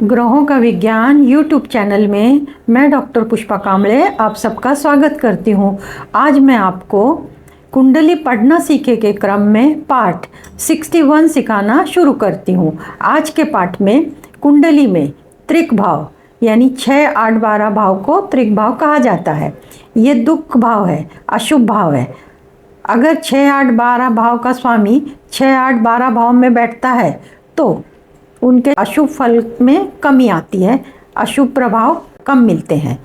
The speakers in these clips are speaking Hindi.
ग्रहों का विज्ञान यूट्यूब चैनल में मैं डॉक्टर पुष्पा कांबळे आप सबका स्वागत करती हूँ। आज मैं आपको कुंडली पढ़ना सीखे के क्रम में पाठ 61 सिखाना शुरू करती हूँ। आज के पाठ में कुंडली में त्रिक भाव यानी 6, 8, 12 भाव को त्रिक भाव कहा जाता है। ये दुख भाव है, अशुभ भाव है। अगर 6, 8, 12 भाव का स्वामी 6, 8, 12 भाव में बैठता है तो उनके अशुभ फल में कमी आती है, अशुभ प्रभाव कम मिलते हैं।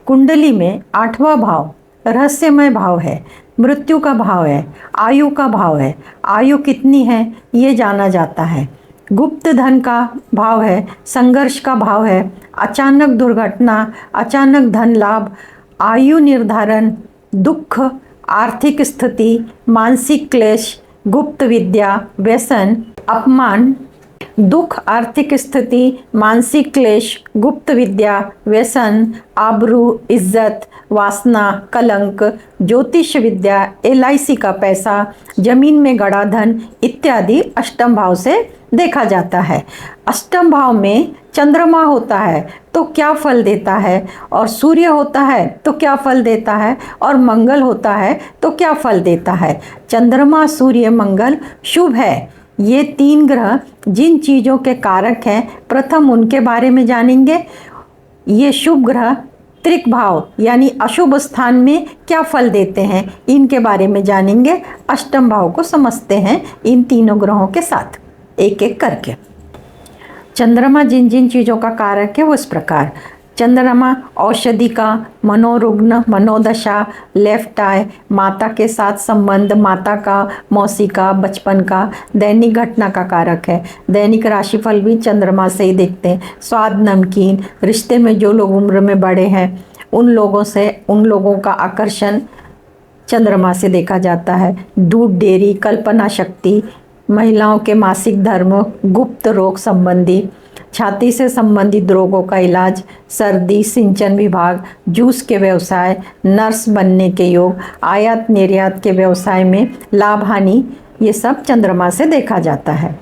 कुंडली में 8वां भाव रहस्यमय भाव है, मृत्यु का भाव है, आयु का भाव है। आयु कितनी है ये जाना जाता है। गुप्त धन का भाव है, संघर्ष का भाव है, अचानक दुर्घटना, अचानक धन लाभ, आयु निर्धारण, दुख, आर्थिक स्थिति, मानसिक क्लेश, गुप्त विद्या, व्यसन, अपमान। दुख, आर्थिक स्थिति, मानसिक क्लेश, गुप्त विद्या, व्यसन, आबरू, इज्जत, वासना, कलंक, ज्योतिष विद्या, LIC का पैसा, जमीन में गड़ा धन इत्यादि अष्टम भाव से देखा जाता है। अष्टम भाव में चंद्रमा होता है तो क्या फल देता है, और सूर्य होता है तो क्या फल देता है, और मंगल होता है तो क्या फल देता है। चंद्रमा, सूर्य, मंगल शुभ है। ये 3 ग्रह जिन चीज़ों के कारक हैं, प्रथम उनके बारे में जानेंगे। ये शुभ ग्रह त्रिक भाव यानी अशुभ स्थान में क्या फल देते हैं, इनके बारे में जानेंगे। अष्टम भाव को समझते हैं इन तीनों ग्रहों के साथ एक एक करके। चंद्रमा जिन जिन चीज़ों का कारक है वो इस प्रकार। चंद्रमा औषधि का, मनोरुग्ण, मनोदशा, लेफ्ट आई, माता के साथ संबंध, माता का, मौसी का, बचपन का, दैनिक घटना का कारक है। दैनिक राशिफल भी चंद्रमा से ही देखते हैं। स्वाद, नमकीन, रिश्ते में जो लोग उम्र में बड़े हैं उन लोगों से उन लोगों का आकर्षण चंद्रमा से देखा जाता है। दूध, डेयरी, कल्पना शक्ति, महिलाओं के मासिक धर्म, गुप्त रोग संबंधी, छाती से संबंधित रोगों का इलाज, सर्दी, सिंचन विभाग, जूस के व्यवसाय, नर्स बनने के योग, आयात निर्यात के व्यवसाय में लाभ हानि, ये सब चंद्रमा से देखा जाता है।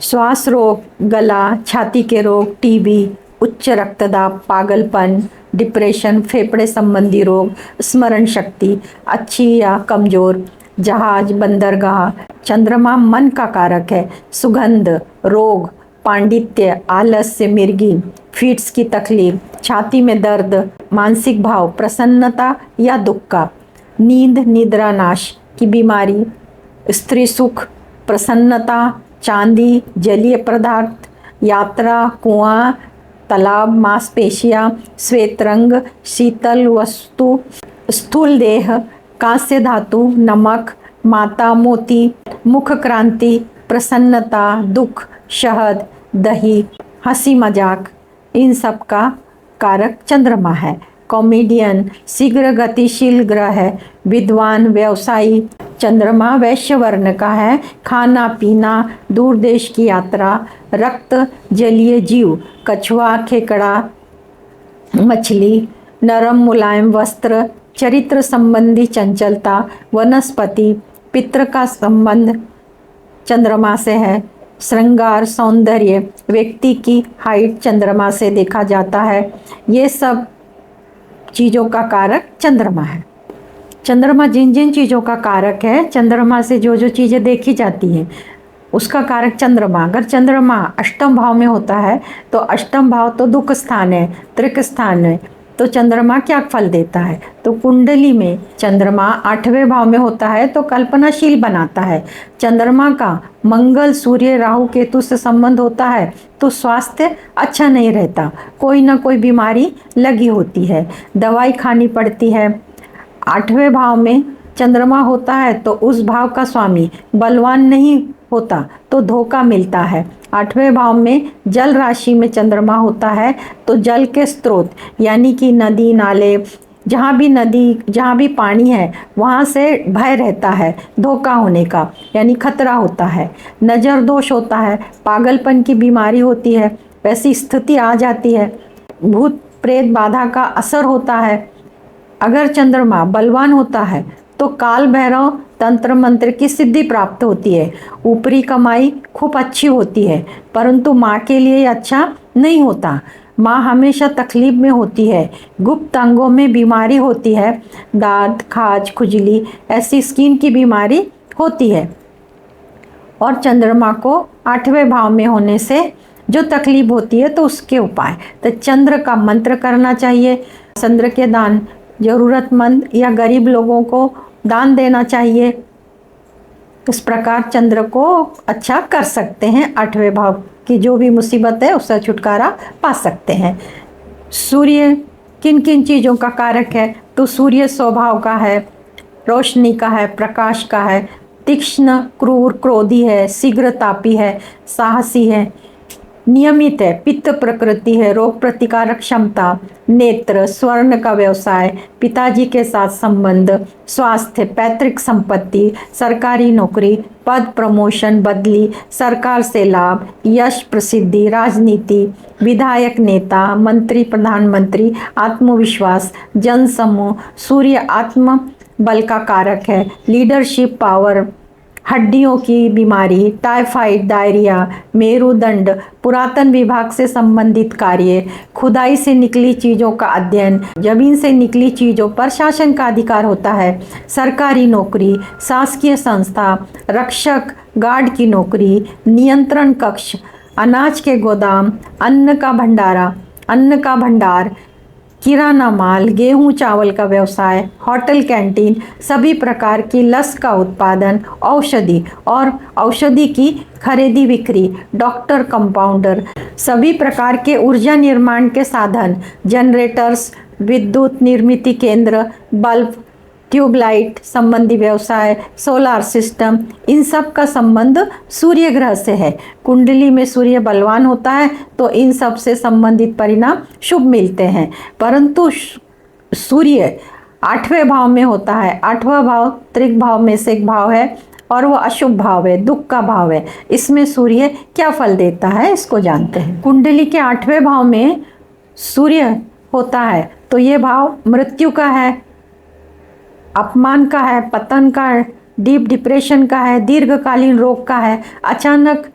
श्वास रोग, गला, छाती के रोग, TB, उच्च रक्तदाब, पागलपन, डिप्रेशन, फेफड़े संबंधी रोग, स्मरण शक्ति अच्छी या कमज़ोर, जहाज, बंदरगाह। चंद्रमा मन का कारक है। सुगंध, रोग, पांडित्य, आलस्य, मिर्गी, फिट्स की तकलीफ, छाती में दर्द, मानसिक भाव, प्रसन्नता या दुख का, नींद, निद्रा नाश की बीमारी, स्त्री सुख, प्रसन्नता, चांदी, जलीय पदार्थ, यात्रा, कुआं, तालाब, मांसपेशियां, श्वेत रंग, शीतल वस्तु, स्थूल देह, कांस्य धातु, नमक, माता, मोती, मुख क्रांति, प्रसन्नता, दुख, शहद, दही, हंसी मजाक, इन सब का कारक चंद्रमा है। कॉमेडियन, शीघ्र गतिशील ग्रह है। विद्वान, व्यवसायी, चंद्रमा वैश्य वर्ण का है। खाना पीना, दूर देश की यात्रा, रक्त, जलीय जीव, कछुआ, खेकड़ा, मछली, नरम मुलायम वस्त्र, चरित्र संबंधी चंचलता, वनस्पति, पितृ का संबंध चंद्रमा से है। श्रृंगार, सौंदर्य, व्यक्ति की हाइट चंद्रमा से देखा जाता है। ये सब चीज़ों का कारक चंद्रमा है। चंद्रमा जिन जिन चीज़ों का कारक है, चंद्रमा से जो जो चीज़ें देखी जाती हैं उसका कारक चंद्रमा। अगर चंद्रमा अष्टम भाव में होता है तो अष्टम भाव तो दुख स्थान है, त्रिक स्थान है, तो चंद्रमा क्या फल देता है। तो कुंडली में चंद्रमा 8वें भाव में होता है तो कल्पनाशील बनाता है। चंद्रमा का मंगल, सूर्य, राहु, केतु से संबंध होता है तो स्वास्थ्य अच्छा नहीं रहता, कोई ना कोई बीमारी लगी होती है, दवाई खानी पड़ती है। 8वें भाव में चंद्रमा होता है तो उस भाव का स्वामी बलवान नहीं होता तो धोखा मिलता है। 8वें भाव में जल राशि में चंद्रमा होता है तो जल के स्रोत यानी कि नदी, नाले, जहाँ भी पानी है वहाँ से भय रहता है, धोखा होने का यानी खतरा होता है। नज़र दोष होता है, पागलपन की बीमारी होती है, वैसी स्थिति आ जाती है। भूत प्रेत बाधा का असर होता है। अगर चंद्रमा बलवान होता है तो तो काल भैरव तंत्र मंत्र की सिद्धि प्राप्त होती है। ऊपरी कमाई खूब अच्छी होती है, परंतु माँ के लिए अच्छा नहीं होता। माँ हमेशा तकलीफ में होती है, गुप्त अंगों में बीमारी होती है, दांत, खाज, खुजली, ऐसी स्किन की बीमारी होती है। और चंद्रमा को 8वें भाव में होने से जो तकलीफ होती है, तो उसके उपाय, तो चंद्र का मंत्र करना चाहिए। चंद्र के दान जरूरतमंद या गरीब लोगों को दान देना चाहिए। इस प्रकार चंद्र को अच्छा कर सकते हैं। 8वें भाव की जो भी मुसीबत है उससे छुटकारा पा सकते हैं। सूर्य किन किन चीज़ों का कारक है? तो सूर्य स्वभाव का है, रोशनी का है, प्रकाश का है, तीक्ष्ण, क्रूर, क्रोधी है, शीघ्रतापी है, साहसी है, नियमित है, पित्त प्रकृति है, रोग प्रतिकारक क्षमता, नेत्र, स्वर्ण का व्यवसाय, पिताजी के साथ संबंध, स्वास्थ्य, पैतृक संपत्ति, सरकारी नौकरी, पद प्रमोशन, बदली, सरकार से लाभ, यश, प्रसिद्धि, राजनीति, विधायक, नेता, मंत्री, प्रधानमंत्री, आत्मविश्वास, जनसमूह। सूर्य आत्म बल का कारक है, लीडरशिप, पावर, हड्डियों की बीमारी, टाइफाइड, डायरिया, मेरुदंड, पुरातन विभाग से संबंधित कार्य, खुदाई से निकली चीज़ों का अध्ययन, जमीन से निकली चीज़ों पर शासन का अधिकार होता है, सरकारी नौकरी, शासकीय संस्था, रक्षक, गार्ड की नौकरी, नियंत्रण कक्ष, अनाज के गोदाम, अन्न का भंडार, किराना माल, गेहूं चावल का व्यवसाय, होटल, कैंटीन, सभी प्रकार की लस का उत्पादन, औषधि और औषधि की खरीदी बिक्री, डॉक्टर, कंपाउंडर, सभी प्रकार के ऊर्जा निर्माण के साधन, जनरेटर्स, विद्युत निर्मित केंद्र, बल्ब, ट्यूबलाइट संबंधी व्यवसाय, सोलार सिस्टम, इन सब का संबंध सूर्य ग्रह से है। कुंडली में सूर्य बलवान होता है तो इन सब से संबंधित परिणाम शुभ मिलते हैं। परंतु सूर्य 8वें भाव में होता है। 8वां भाव त्रिक भाव में से एक भाव है और वो अशुभ भाव है, दुख का भाव है। इसमें सूर्य क्या फल देता है, इसको जानते हैं। कुंडली के 8वें भाव में सूर्य होता है तो ये भाव मृत्यु का है, अपमान का है, पतन का है, डीप डिप्रेशन का है, दीर्घकालीन रोग का है, अचानक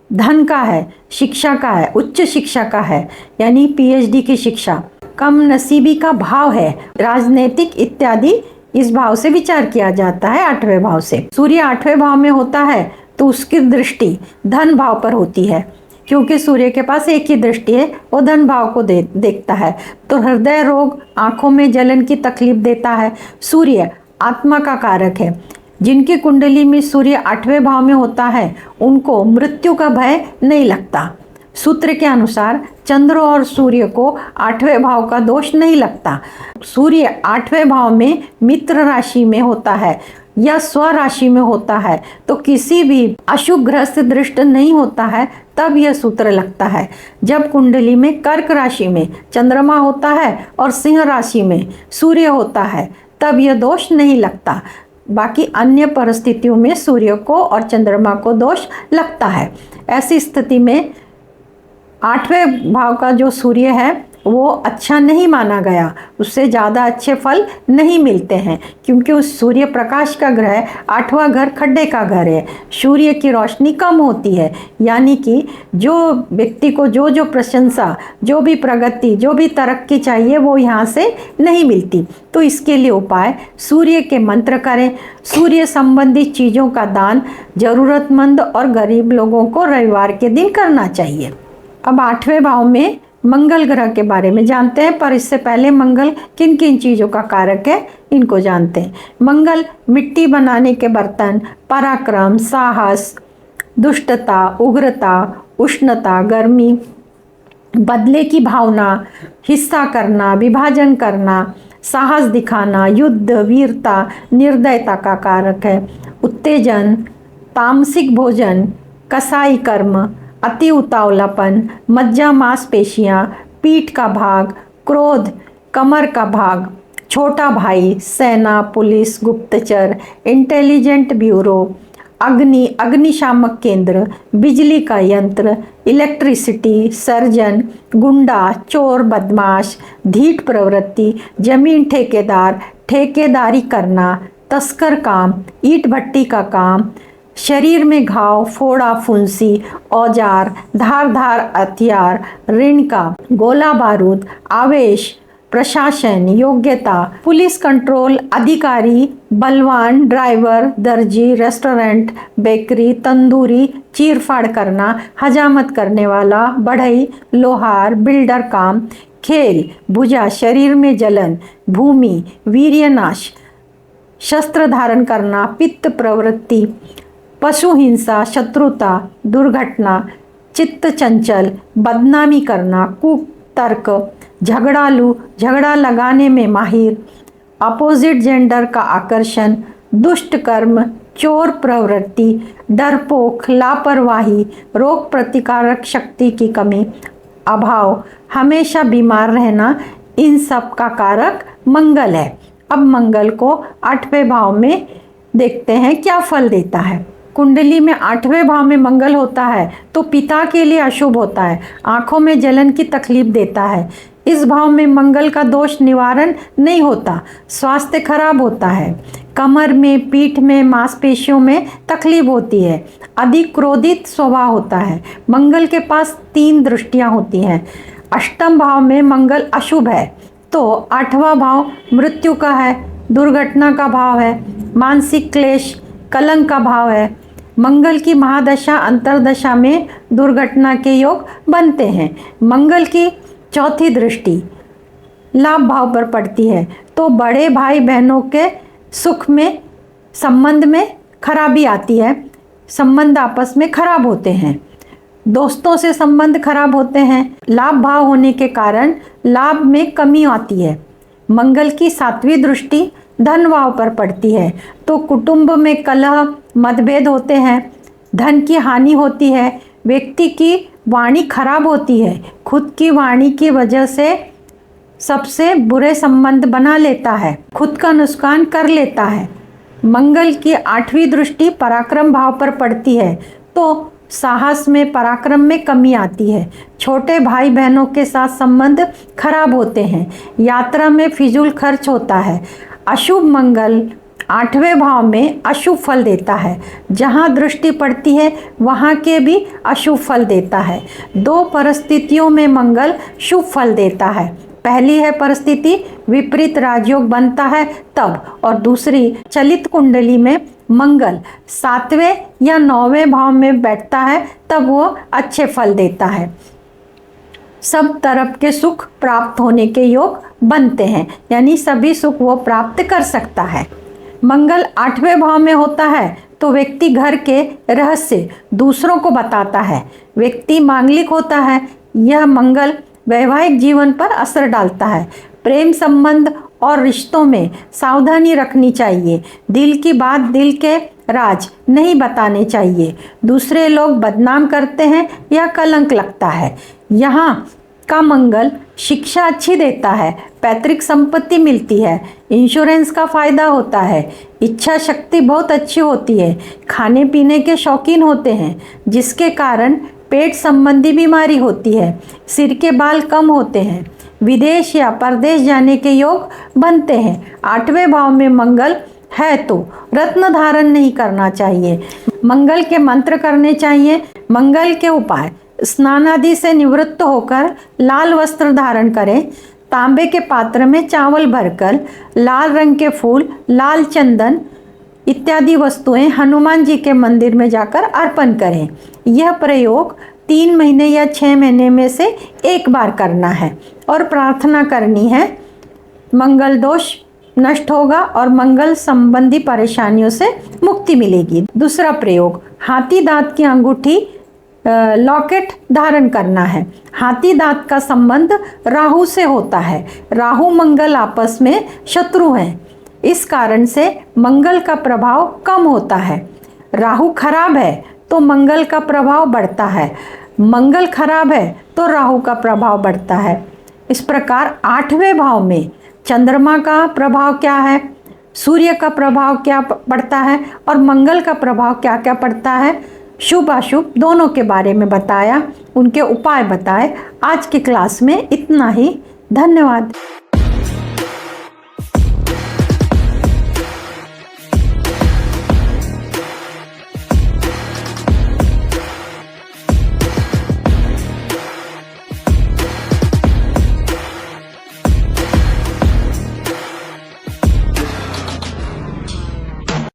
धन का है, शिक्षा का है, उच्च शिक्षा का है, यानी पीएचडी की शिक्षा, कम नसीबी का भाव है, राजनीतिक इत्यादि इस भाव से विचार किया जाता है। 8वें भाव से सूर्य 8वें भाव में होता है तो उसकी दृष्टि धन भाव पर होती है, क्योंकि सूर्य के पास एक ही दृष्टि है, वो धन भाव को देखता है। तो हृदय रोग, आंखों में जलन की तकलीफ देता है। सूर्य आत्मा का कारक है। जिनकी कुंडली में सूर्य 8वें भाव में होता है उनको मृत्यु का भय नहीं लगता। सूत्र के अनुसार चंद्र और सूर्य को 8वें भाव का दोष नहीं लगता। सूर्य 8वें भाव में मित्र राशि में होता है या स्व राशि में होता है तो किसी भी अशुभ ग्रह से दृष्ट नहीं होता है, तब यह सूत्र लगता है। जब कुंडली में कर्क राशि में चंद्रमा होता है और सिंह राशि में सूर्य होता है तब यह दोष नहीं लगता। बाकी अन्य परिस्थितियों में सूर्य को और चंद्रमा को दोष लगता है। ऐसी स्थिति में 8वें भाव का जो सूर्य है वो अच्छा नहीं माना गया, उससे ज़्यादा अच्छे फल नहीं मिलते हैं, क्योंकि उस सूर्य प्रकाश का ग्रह 8वां घर खड्डे का घर है। सूर्य की रोशनी कम होती है, यानी कि जो व्यक्ति को जो प्रशंसा, जो भी प्रगति, जो भी तरक्की चाहिए वो यहाँ से नहीं मिलती। तो इसके लिए उपाय, सूर्य के मंत्र करें। सूर्य संबंधी चीज़ों का दान ज़रूरतमंद और गरीब लोगों को रविवार के दिन करना चाहिए। अब 8वें भाव में मंगल ग्रह के बारे में जानते हैं, पर इससे पहले मंगल किन किन चीज़ों का कारक है इनको जानते हैं। मंगल मिट्टी बनाने के बर्तन, पराक्रम, साहस, दुष्टता, उग्रता, उष्णता, गर्मी, बदले की भावना, हिस्सा करना, विभाजन करना, साहस दिखाना, युद्ध, वीरता, निर्दयता का कारक है। उत्तेजन, तामसिक भोजन, कसाई कर्म, अति उतावलापन, मज्जा मांसपेशियाँ, पीठ का भाग, क्रोध, कमर का भाग, छोटा भाई, सेना, पुलिस, गुप्तचर, इंटेलिजेंट ब्यूरो, अग्नि, अग्निशामक केंद्र, बिजली का यंत्र, इलेक्ट्रिसिटी, सर्जन, गुंडा, चोर, बदमाश, धीट प्रवृत्ति, जमीन ठेकेदार, ठेकेदारी करना, तस्कर काम, ईंट भट्टी का काम, शरीर में घाव, फोड़ा, फुंसी, औजार, धारदार हथियार, ऋण का, गोला बारूद, आवेश, प्रशासन, योग्यता, पुलिस कंट्रोल अधिकारी, बलवान, ड्राइवर, दर्जी, रेस्टोरेंट, बेकरी, तंदूरी, चीरफाड़ करना, हजामत करने वाला, बढ़ई, लोहार, बिल्डर काम, खेल, भुजा, शरीर में जलन, भूमि, वीर्यनाश, शस्त्र धारण करना, पित्त प्रवृत्ति, पशु हिंसा, शत्रुता, दुर्घटना, चित्त चंचल, बदनामी करना, कुतर्क, झगड़ालू, झगड़ा लगाने में माहिर, अपोजिट जेंडर का आकर्षण, दुष्ट कर्म, चोर प्रवृत्ति, डरपोक, लापरवाही, रोग प्रतिकारक शक्ति की कमी, अभाव, हमेशा बीमार रहना, इन सब का कारक मंगल है। अब मंगल को 8वें भाव में देखते हैं क्या फल देता है। कुंडली में 8वें भाव में मंगल होता है तो पिता के लिए अशुभ होता है, आंखों में जलन की तकलीफ देता है। इस भाव में मंगल का दोष निवारण नहीं होता, स्वास्थ्य खराब होता है, कमर में, पीठ में, मांसपेशियों में तकलीफ होती है, अधिक क्रोधित स्वभाव होता है। मंगल के पास 3 दृष्टियां होती हैं। अष्टम भाव में मंगल अशुभ है तो 8वां भाव मृत्यु का है, दुर्घटना का भाव है, मानसिक क्लेश, कलंक का भाव है। मंगल की महादशा अंतरदशा में दुर्घटना के योग बनते हैं। मंगल की 4थी दृष्टि लाभ भाव पर पड़ती है तो बड़े भाई बहनों के सुख में, संबंध में खराबी आती है, संबंध आपस में खराब होते हैं, दोस्तों से संबंध खराब होते हैं। लाभ भाव होने के कारण लाभ में कमी आती है। मंगल की 7वीं दृष्टि धन भाव पर पड़ती है तो कुटुंब में कलह, मतभेद होते हैं, धन की हानि होती है, व्यक्ति की वाणी खराब होती है, खुद की वाणी की वजह से सबसे बुरे संबंध बना लेता है, खुद का नुकसान कर लेता है। मंगल की 8वीं दृष्टि पराक्रम भाव पर पड़ती है तो साहस में, पराक्रम में कमी आती है, छोटे भाई बहनों के साथ संबंध खराब होते हैं, यात्रा में फिजूल खर्च होता है। अशुभ मंगल 8वें भाव में अशुभ फल देता है, जहाँ दृष्टि पड़ती है वहाँ के भी अशुभ फल देता है। 2 परिस्थितियों में मंगल शुभ फल देता है। पहली है परिस्थिति विपरीत राजयोग बनता है तब, और दूसरी चलित कुंडली में मंगल 7वें या 9वें भाव में बैठता है तब वो अच्छे फल देता है। सब तरफ के सुख प्राप्त होने के योग बनते हैं, यानी सभी सुख वो प्राप्त कर सकता है। मंगल 8वें भाव में होता है तो व्यक्ति घर के रहस्य दूसरों को बताता है, व्यक्ति मांगलिक होता है। यह मंगल वैवाहिक जीवन पर असर डालता है। प्रेम संबंध और रिश्तों में सावधानी रखनी चाहिए, दिल की बात, दिल के राज नहीं बताने चाहिए। दूसरे लोग बदनाम करते हैं या कलंक लगता है। यहाँ का मंगल शिक्षा अच्छी देता है, पैतृक संपत्ति मिलती है, इंश्योरेंस का फायदा होता है, इच्छा शक्ति बहुत अच्छी होती है, खाने पीने के शौकीन होते हैं जिसके कारण पेट संबंधी बीमारी होती है, सिर के बाल कम होते हैं, विदेश या परदेश जाने के योग बनते हैं। 8वें भाव में मंगल है तो रत्न धारण नहीं करना चाहिए, मंगल के मंत्र करने चाहिए। मंगल के उपाय: स्नान आदि से निवृत्त होकर लाल वस्त्र धारण करें, तांबे के पात्र में चावल भरकर लाल रंग के फूल, लाल चंदन इत्यादि वस्तुएं हनुमान जी के मंदिर में जाकर अर्पण करें। यह प्रयोग 3 महीने या 6 महीने में से एक बार करना है और प्रार्थना करनी है, मंगल दोष नष्ट होगा और मंगल संबंधी परेशानियों से मुक्ति मिलेगी। दूसरा प्रयोग: हाथी दांत की अंगूठी लॉकेट धारण करना है। हाथी दांत का संबंध राहु से होता है। राहु मंगल आपस में शत्रु हैं, इस कारण से मंगल का प्रभाव कम होता है। राहु खराब है तो मंगल का प्रभाव बढ़ता है, मंगल खराब है तो राहु का प्रभाव बढ़ता है। इस प्रकार 8वें भाव में चंद्रमा का प्रभाव क्या है, सूर्य का प्रभाव क्या पड़ता है और मंगल का प्रभाव क्या क्या पड़ता है, शुभ अशुभ दोनों के बारे में बताया, उनके उपाय बताए। आज की क्लास में इतना ही। धन्यवाद।